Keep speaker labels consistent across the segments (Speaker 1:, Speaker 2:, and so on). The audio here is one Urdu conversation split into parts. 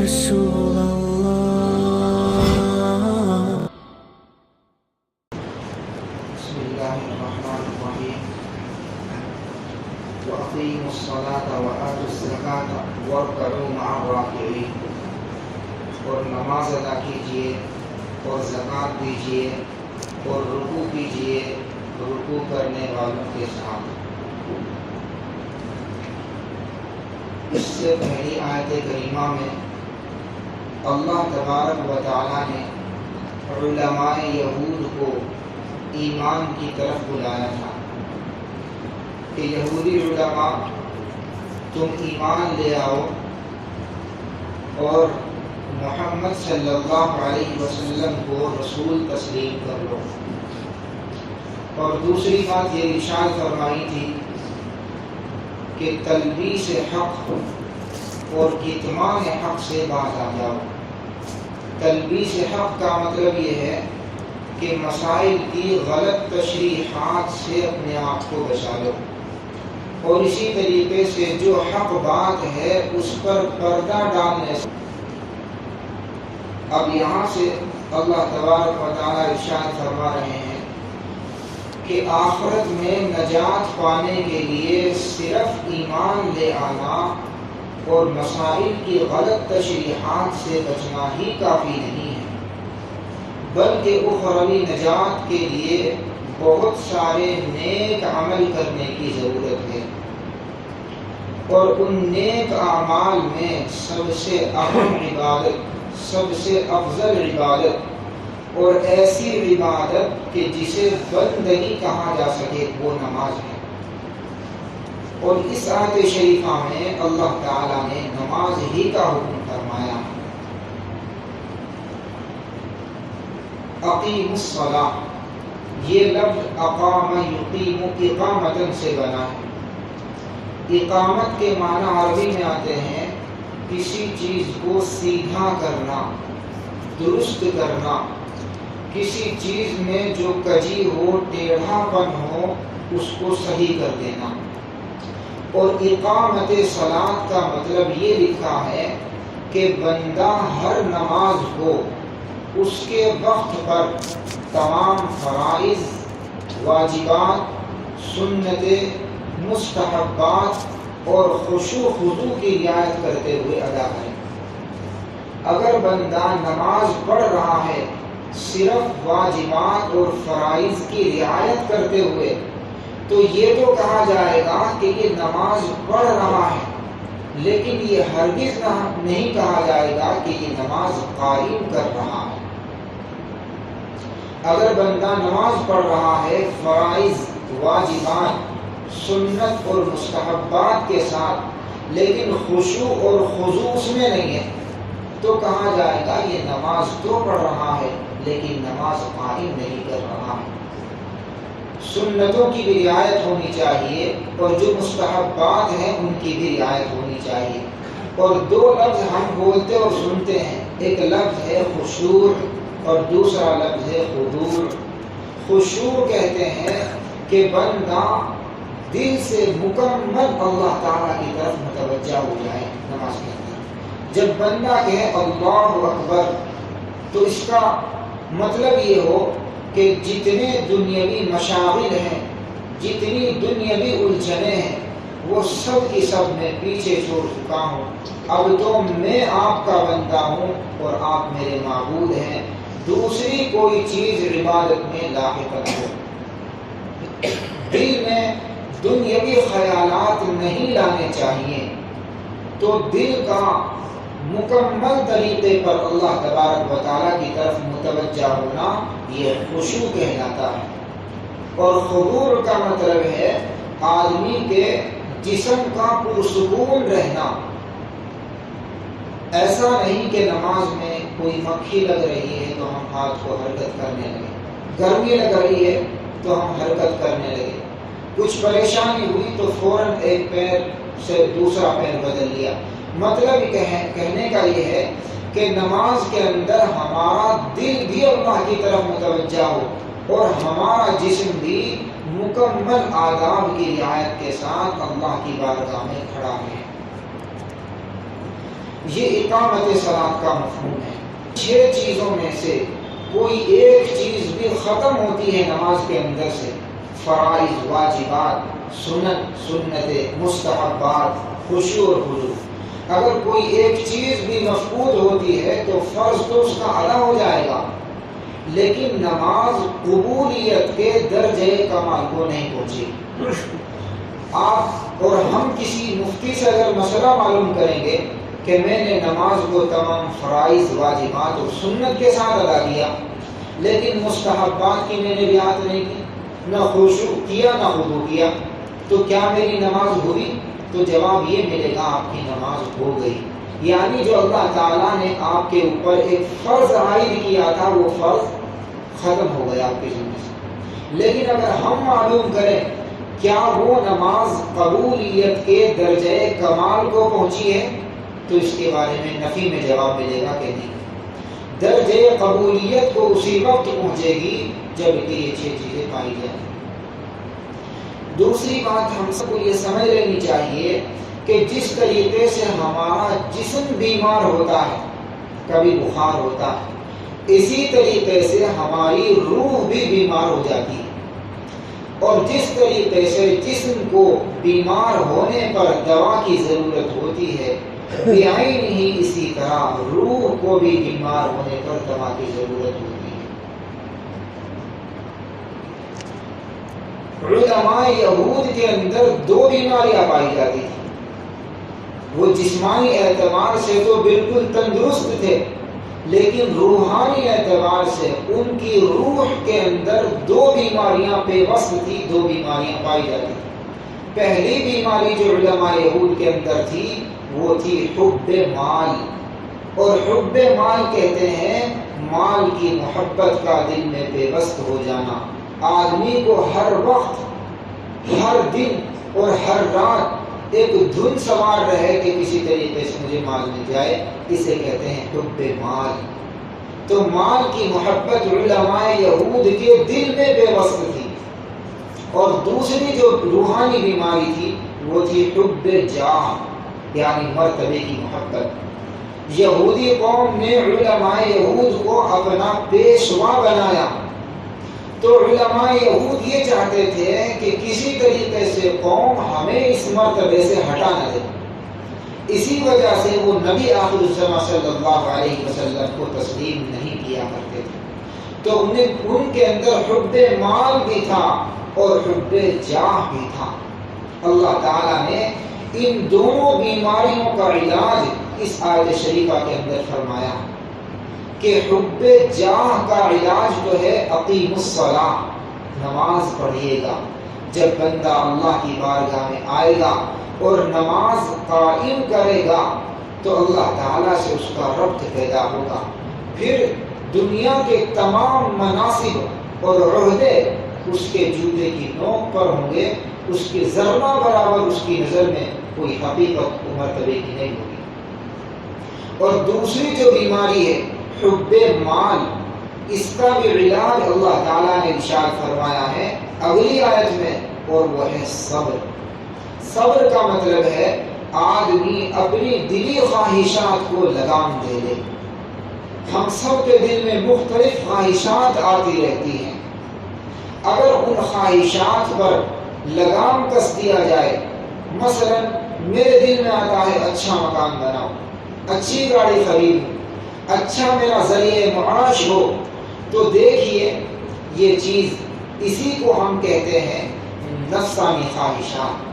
Speaker 1: رسول الله.
Speaker 2: بسم الله الرحمن الرحيم. وأقيموا الصلاة وآتوا الزكاة واركعوا مع الراكعين. اور نماز ادا کیجیے اور زکوٰۃ دیجیے اور رکوع کیجیے رکوع کرنے والوں کے ساتھ. اس سے پہلی آیت کریمہ میں اللہ تبارک و تعالیٰ نے علماء یہود کو ایمان کی طرف بلایا تھا کہ یہودی علماء تم ایمان لے آؤ اور محمد صلی اللہ علیہ وسلم کو رسول تسلیم کر لو. اور دوسری بات یہ ارشاد فرمائی تھی کہ تلبیس حق اور کتمان حق سے باز آ جاؤ. تلبیس حق کا مطلب یہ ہے کہ مسائل کی غلط تشریحات سے اپنے آپ کو بچا لو، اور اسی طریقے سے جو حق بات ہے اس پر پردہ ڈالنے سے. اب یہاں سے اللہ تبارک و تعالیٰ ارشاد فرما رہے ہیں کہ آخرت میں نجات پانے کے لیے صرف ایمان لے آنا اور مسائل کی غلط تشریحات سے بچنا ہی کافی نہیں ہے، بلکہ اخروی نجات کے لیے بہت سارے نیک عمل کرنے کی ضرورت ہے. اور ان نیک اعمال میں سب سے اہم عبادت، سب سے افضل عبادت اور ایسی عبادت کہ جسے بندگی کہا جا سکے وہ نماز ہے. اور اس آیت شریفہ میں اللہ تعالیٰ نے نماز ہی کا حکم فرمایا. اقیم الصلاۃ، یہ لفظ اقام یقیم اقامتن سے بنا ہے. اقامت کے معنی عربی میں آتے ہیں کسی چیز کو سیدھا کرنا، درست کرنا، کسی چیز میں جو کجی ہو، ٹیڑھا پن ہو، اس کو صحیح کر دینا. اور اقامت صلاۃ کا مطلب یہ لکھا ہے کہ بندہ ہر نماز کو اس کے وقت پر تمام فرائض، واجبات، سنتیں، مستحبات اور خشوع و خضوع کی رعایت کرتے ہوئے ادا کرے. اگر بندہ نماز پڑھ رہا ہے صرف واجبات اور فرائض کی رعایت کرتے ہوئے تو یہ تو کہا جائے گا کہ یہ نماز پڑھ رہا ہے، لیکن یہ ہرگز نہیں کہا جائے گا کہ یہ نماز قائم کر رہا ہے. اگر بندہ نماز پڑھ رہا ہے فرائض، واجبات، سنت اور مستحبات کے ساتھ لیکن خشوع اور خضوع اس میں نہیں ہے تو کہا جائے گا یہ نماز تو پڑھ رہا ہے لیکن نماز قائم نہیں کر رہا ہے. سنتوں کی بھی رعایت ہونی چاہیے اور جو مستحبات ہیں ان کی بھی رعایت ہونی چاہیے. اور دو لفظ ہم بولتے اور سنتے ہیں، ایک لفظ ہے خشوع اور دوسرا لفظ ہے خضوع. خشوع کہتے ہیں کہ بندہ دل سے مکمل اللہ تعالیٰ کی طرف متوجہ ہو جائے نماز کے اندر. جب بندہ کہے اللہ اکبر تو اس کا مطلب یہ ہو کہ جتنے دنیاوی مشاغل ہیں، جتنی دنیاوی الجھنیں ہیں، وہ سب کی سب میں پیچھے چھوڑ چکا ہوں. اب تو میں آپ کا بندہ ہوں اور آپ میرے معبود ہیں، دوسری کوئی چیز عبادت میں لاحق نہ ہو. دل میں دنیاوی خیالات نہیں لانے چاہیے. تو دل کا مکمل طریقے پر اللہ تبارک و تعالیٰ کی طرف متوجہ ہونا یہ خشوع کہلاتا ہے. اور خضوع کا مطلب ہے آدمی کے جسم کا پرسکون رہنا. ایسا نہیں کہ نماز میں کوئی مکھی لگ رہی ہے تو ہم ہاتھ کو حرکت کرنے لگے، گرمی لگ رہی ہے تو ہم حرکت کرنے لگے، کچھ پریشانی ہوئی تو فوراً ایک پیر سے دوسرا پیر بدل لیا. مطلب کہنے کا یہ ہے کہ نماز کے اندر ہمارا دل بھی اللہ کی طرف متوجہ ہو اور ہمارا جسم بھی مکمل آداب کی رعایت کے ساتھ اللہ کی بارگاہ میں کھڑا ہے. یہ اقامت صلاۃ کا مفہوم ہے۔ 6 چیزوں میں سے کوئی ایک چیز بھی ختم ہوتی ہے نماز کے اندر سے، فرائض، واجبات، سنت، مستحبات، خشوع اور خضوع، اگر کوئی ایک چیز بھی مفقود ہوتی ہے تو فرض تو اس کا ادا ہو جائے گا، لیکن نماز قبولیت کے درجے کمال کو نہیں پہنچی۔ آپ اور ہم کسی مفتی سے اگر مسئلہ معلوم کریں گے کہ میں نے نماز کو تمام فرائض، واجبات اور سنت کے ساتھ ادا کیا، لیکن مستحبات کی میں نے رعایت نہیں کی، نہ خشوع کیا نہ خضوع کیا، تو کیا میری نماز ہوئی؟ تو جواب یہ ملے گا آپ کی نماز ہو گئی، یعنی جو اللہ تعالیٰ نے آپ کے اوپر ایک فرض عائد کیا تھا وہ فرض ختم ہو گیا آپ کے ذمہ سے۔ لیکن اگر ہم معلوم کریں کیا وہ نماز قبولیت کے درجے کمال کو پہنچی ہے، تو اس کے بارے میں نفی میں جواب ملے گا کہ نہیں، درجے قبولیت کو اسی وقت پہنچے گی جب کہ یہ 6 چیزیں پائی جائیں۔ دوسری بات ہم سب کو یہ سمجھ لینی چاہیے کہ جس طریقے سے ہمارا جسم بیمار ہوتا ہے، کبھی بخار ہوتا ہے، اسی طریقے سے ہماری روح بھی بیمار ہو جاتی ہے، اور جس طریقے سے جسم کو بیمار ہونے پر دوا کی ضرورت ہوتی ہے، بعین ہی اسی طرح روح کو بھی بیمار ہونے پر دوا کی ضرورت ہوتی ہے۔ علماء یہود کے اندر 2 بیماریاں پائی جاتی تھیں، وہ جسمانی اعتبار سے تو بالکل تندرست تھے، لیکن روحانی اعتبار سے ان کی روح کے اندر 2 بیماریاں پیوست تھی، 2 بیماریاں پائی جاتی تھیں۔ پہلی بیماری جو علماء یہود کے اندر تھی وہ تھی حب مال، اور حب مال کہتے ہیں مال کی محبت کا دل میں پیوست ہو جانا، آدمی کو ہر وقت، ہر دن اور ہر رات ایک دھن سوار رہے کہ کسی طریقے سے مجھے مال مل جائے، اسے کہتے ہیں حب مال۔ تو مال کی محبت علماء یہود کے دل میں پیوست تھی۔ اور دوسری جو روحانی بیماری تھی وہ تھی حب جاہ، یعنی مرتبے کی محبت۔ یہودی قوم نے علماء یہود کو اپنا پیشوا بنایا، تو علماء یہود یہ چاہتے تھے کہ کسی طریقے سے قوم ہمیں اس مرتبے سے ہٹا نہ دے، اسی وجہ سے وہ نبی آخر الزماں صلی اللہ علیہ وسلم کو تسلیم نہیں کیا کرتے تھے۔ تو ان کے اندر حب مال بھی تھا اور حب جاہ بھی تھا۔ اللہ تعالیٰ نے ان دونوں بیماریوں کا علاج اس آیت شریفہ کے اندر فرمایا کہ حب جاہ کا علاج جو ہے اقیم الصلاۃ، نماز پڑھیے گا۔ جب بندہ اللہ کی بارگاہ میں آئے گا اور نماز قائم کرے گا تو اللہ تعالیٰ سے اس کا ربط پیدا ہوگا، پھر دنیا کے تمام مناصب اور عہدے اس کے جوتے کی نوک پر ہوں گے، اس کے ذرہ برابر اس کی نظر میں کوئی حقیقت و مرتبے کی نہیں ہوگی۔ اور دوسری جو بیماری ہے حب مال، اس کا بھی علاج اللہ تعالیٰ نے ارشاد فرمایا ہے اگلی آیت میں، اور وہ ہے صبر۔ صبر کا مطلب ہے آدمی اپنی دلی خواہشات کو لگام دے لے۔ ہم سب کے دل میں مختلف خواہشات آتی رہتی ہیں، اگر ان خواہشات پر لگام کس دیا جائے، مثلا میرے دل میں آتا ہے اچھا مکان بناؤ، اچھی گاڑی خریدوں، اچھا میرا ذریعہ معاش ہو، تو دیکھیے یہ چیز، اسی کو ہم کہتے ہیں نفسانی خواہشات۔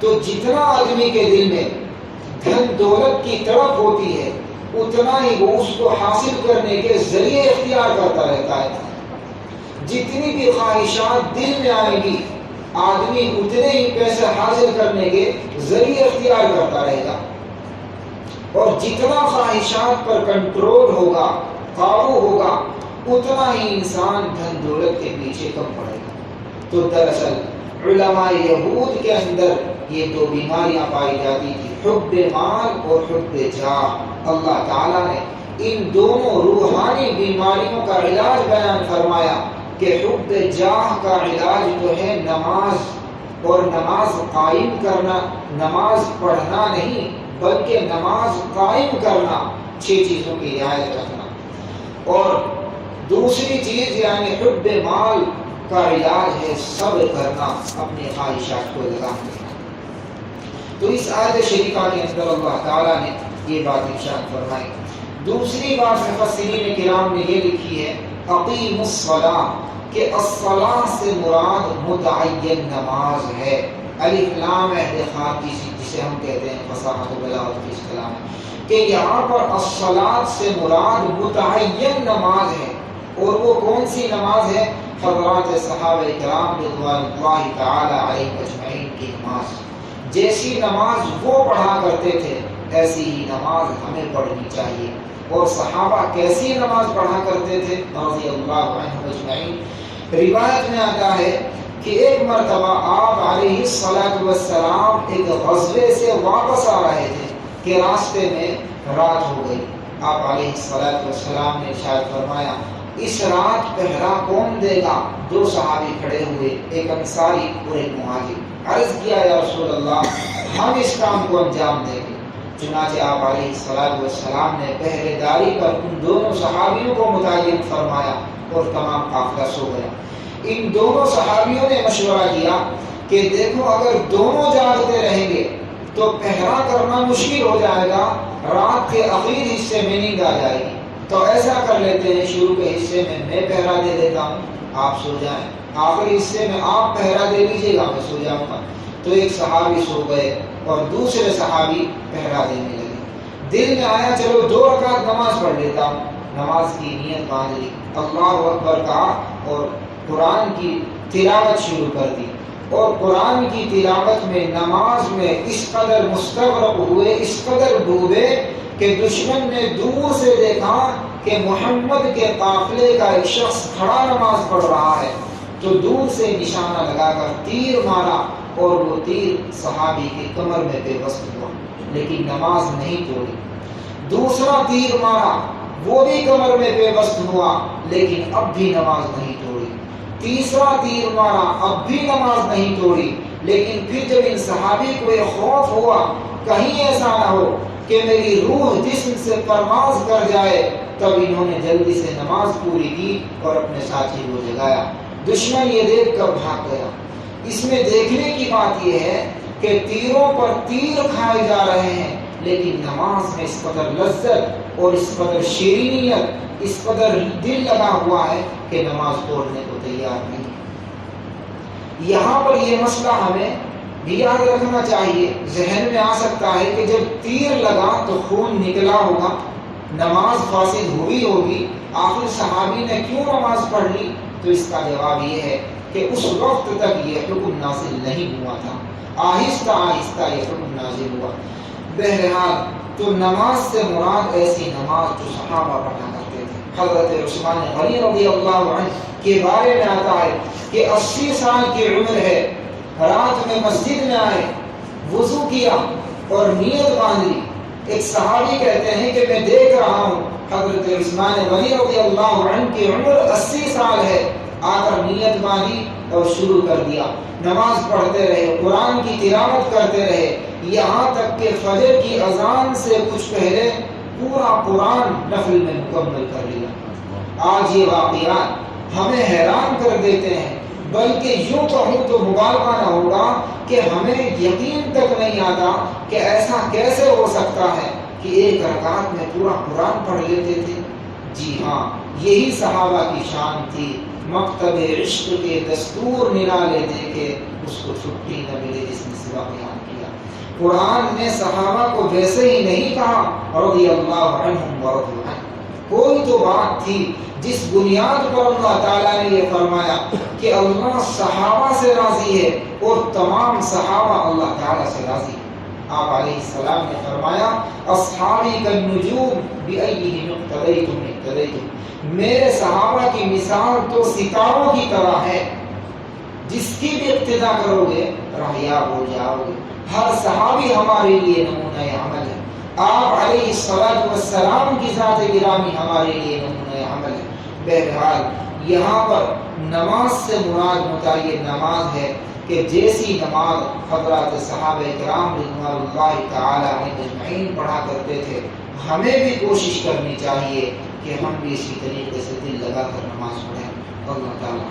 Speaker 2: تو جتنا آدمی کے دل میں دھن دولت کی طرف ہوتی ہے اتنا ہی وہ اس کو حاصل کرنے کے ذریعے اختیار کرتا رہتا ہے۔ جتنی بھی خواہشات دل میں آئیں گی آدمی اتنے ہی پیسے حاصل کرنے کے ذریعے اختیار کرتا رہے گا، اور جتنا خواہشات پر کنٹرول ہوگا، قابو ہوگا، اتنا ہی انسان دھن دولت کے پیچھے کم پڑے گا۔ تو دراصل علماء یہود کے اندر یہ 2 بیماریاں پائی جاتی تھی، حب مال اور حب جاہ۔ اللہ تعالیٰ نے ان دونوں روحانی بیماریوں کا علاج بیان فرمایا کہ حب جاہ کا علاج جو ہے نماز، اور نماز قائم کرنا، نماز پڑھنا نہیں بلکہ نماز قائم کرنا، 6 چیزوں کی رعایت رکھنا۔ اور دوسری چیز یعنی حب مال کا علاج ہے صبر کرنا، اپنی خواہشات کو لگام دینا۔ تو اس آیت شریفہ کے اندر اللہ تعالیٰ نے یہ بات ارشاد فرمائی۔ دوسری بات مفسرین کرام نے یہ لکھی ہے اقیم الصلاۃ، کہ الصلاۃ سے مراد متعین نماز ہے۔ الف لام احتخاب جسے ہم کہتے ہیں فصاحت و بلاغت کی اصطلاح میں، کہ یہاں پر الصلاۃ سے مراد متعین نماز ہے۔ اور وہ کون سی نماز ہے؟ حضرات صحابہ کرام رضوان اللہ تعالی علیہم اجمعین کی نماز۔ جیسی نماز وہ پڑھا کرتے تھے ایسی ہی نماز ہمیں پڑھنی چاہیے۔ اور صحابہ کیسی نماز پڑھا کرتے تھے رضی اللہ عنہم اجمعین؟ روایت میں آتا ہے کہ ایک مرتبہ آپ علیہ الصلاۃ والسلام ایک غزوے سے واپس آ رہے تھے کہ راستے میں رات ہو گئی۔ آپ علیہ الصلاۃ والسلام نے ارشاد فرمایا اس رات پہرا کون دے گا؟ 2 صحابی کھڑے ہوئے، ایک انصاری اور ایک مہاجر۔ عرض کیا یا رسول اللہ ہم اس کام کو انجام دیں گے۔ چنانچہ آپ علیہ الصلاۃ والسلام نے پہرے داری پر ان دونوں صحابیوں کو متعین فرمایا اور تمام قافلہ سو گیا۔ ان دونوں صحابیوں نے مشورہ کیا کہ دیکھو اگر دونوں جاگتے رہیں گے تو پہرا کرنا مشکل ہو جائے گا، رات کے آخری حصے میں نیند آ جائے گی۔ تو ایسا کر لیتے ہیں شروع کے حصے میں پہرا دے دیتا ہوں، آپ سو جائیں، آخری حصے میں آپ پہرا دے لیجیے گا، میں سو جاؤں گا۔ تو ایک صحابی سو گئے اور دوسرے صحابی پہرا دینے لگے۔ دل میں آیا چلو 2 رکعت نماز پڑھ لیتا ہوں۔ نماز کی نیت باندھ لی، اللہ اکبر کہا اور قرآن کی تلاوت شروع کر دی۔ اور قرآن کی تلاوت میں نماز میں اس قدر مستغرق ہوئے، اس قدر ڈوبے کہ دشمن نے دور سے دیکھا کہ محمد کے قافلے کا ایک شخص کھڑا نماز پڑھ رہا ہے، تو دور سے نشانہ لگا کر تیر مارا اور وہ تیر صحابی کی کمر میں پیوست ہوا لیکن نماز نہیں توڑی۔ دوسرا تیر مارا، وہ بھی کمر میں پیوست ہوا لیکن اب بھی نماز نہیں توڑی۔ تیسرا تیر مارا، اب بھی نماز نہیں توڑی، لیکن پھر جب ان صحابی کو یہ خوف ہوا کہیں ایسا نہ ہو کہ میری روح جسم سے پرواز کر جائے، تب انہوں نے جلدی سے نماز پوری کی اور اپنے ساتھی کو جگایا۔ دشمن یہ دیکھ کر بھاگ گیا۔ اس میں دیکھنے کی بات یہ ہے کہ تیروں پر تیر کھائے جا رہے ہیں لیکن نماز میں اس قدر لذت اور اس قدر شیرینیت، اس قدر دل لگا ہوا ہے کہ نماز توڑنے کو تیار نہیں۔ یہاں پر یہ مسئلہ ہمیں بھی یاد رکھنا چاہیے۔ ذہن میں آ سکتا ہے کہ جب تیر لگا تو خون نکلا ہوگا، نماز فاسد ہوئی ہوگی، آخر صحابی نے کیوں نماز پڑھ لی؟ تو اس کا جواب یہ ہے کہ اس وقت تک یہ حکم نازل نہیں ہوا تھا، آہستہ آہستہ یہ حکم نازل ہوا۔ بہرحال تو نماز سے مراد ایسی نماز جو صحابہ پڑھا کرتے تھے۔ حضرت عثمان غنی رضی اللہ عنہ کے بارے میں آتا ہے کہ 80 سال کی عمر ہے، رات میں مسجد میں آئے، وضو کیا اور نیت باندھ لی۔ ایک صحابی کہتے ہیں کہ میں دیکھ رہا ہوں حضرت عثمان غنی رضی اللہ عنہ کی عمر 80 سال ہے، آ کر نیت باندھی اور شروع کر دیا، نماز پڑھتے رہے، قرآن کی تلاوت کرتے رہے، یہاں تک کہ فجر کی اذان سے کچھ پہلے پورا قرآن نفل میں مکمل کر لیا۔ آج یہ واقعات ہمیں حیران کر دیتے ہیں، بلکہ یوں کہوں تو مبالغہ نہ ہوگا کہ ہمیں یقین تک نہیں آتا کہ ایسا کیسے ہو سکتا ہے کہ ایک رکعت میں پورا قرآن پڑھ لیتے تھے۔ جی ہاں، یہی صحابہ کی شان تھی۔ مکتب عشق کے دستور نرالے دیکھے اس کو چھٹی نہ ملے جس نے سوا بیان کیا۔ قرآن نے صحابہ کو ویسے ہی نہیں کہا رضی اللہ عنہم ورضوا عنہ، کوئی تو بات تھی جس بنیاد پر اللہ تعالیٰ نے یہ فرمایا کہ اللہ صحابہ سے راضی ہے اور تمام صحابہ اللہ تعالیٰ سے راضی ہے۔ آپ علیہ السلام نے فرمایا اصحابی کالنجوم بأیہم اقتدیتم اقتدیتم، میرے صحابہ کی مثال تو ستاروں کی طرح ہے، جس کی بھی اقتدا کرو گے راہیاب ہو جاؤ گے۔ ہر صحابی ہمارے لیے نمونہ عمل ہے۔ آپ علیہ الصلاۃ والسلام کی ذات گرامی ہمارے لیے نمونہ عمل ہے۔ بہرحال یہاں پر نماز سے مراد متعین نماز ہے کہ جیسی نماز حضرات صحابہ کرام رضوان اللہ تعالی علیہم اجمعین پڑھا کرتے تھے، ہمیں بھی کوشش کرنی چاہیے کہ ہم بھی اسی طریقے سے دل لگا کر نماز پڑھیں۔ اللہ تعالیٰ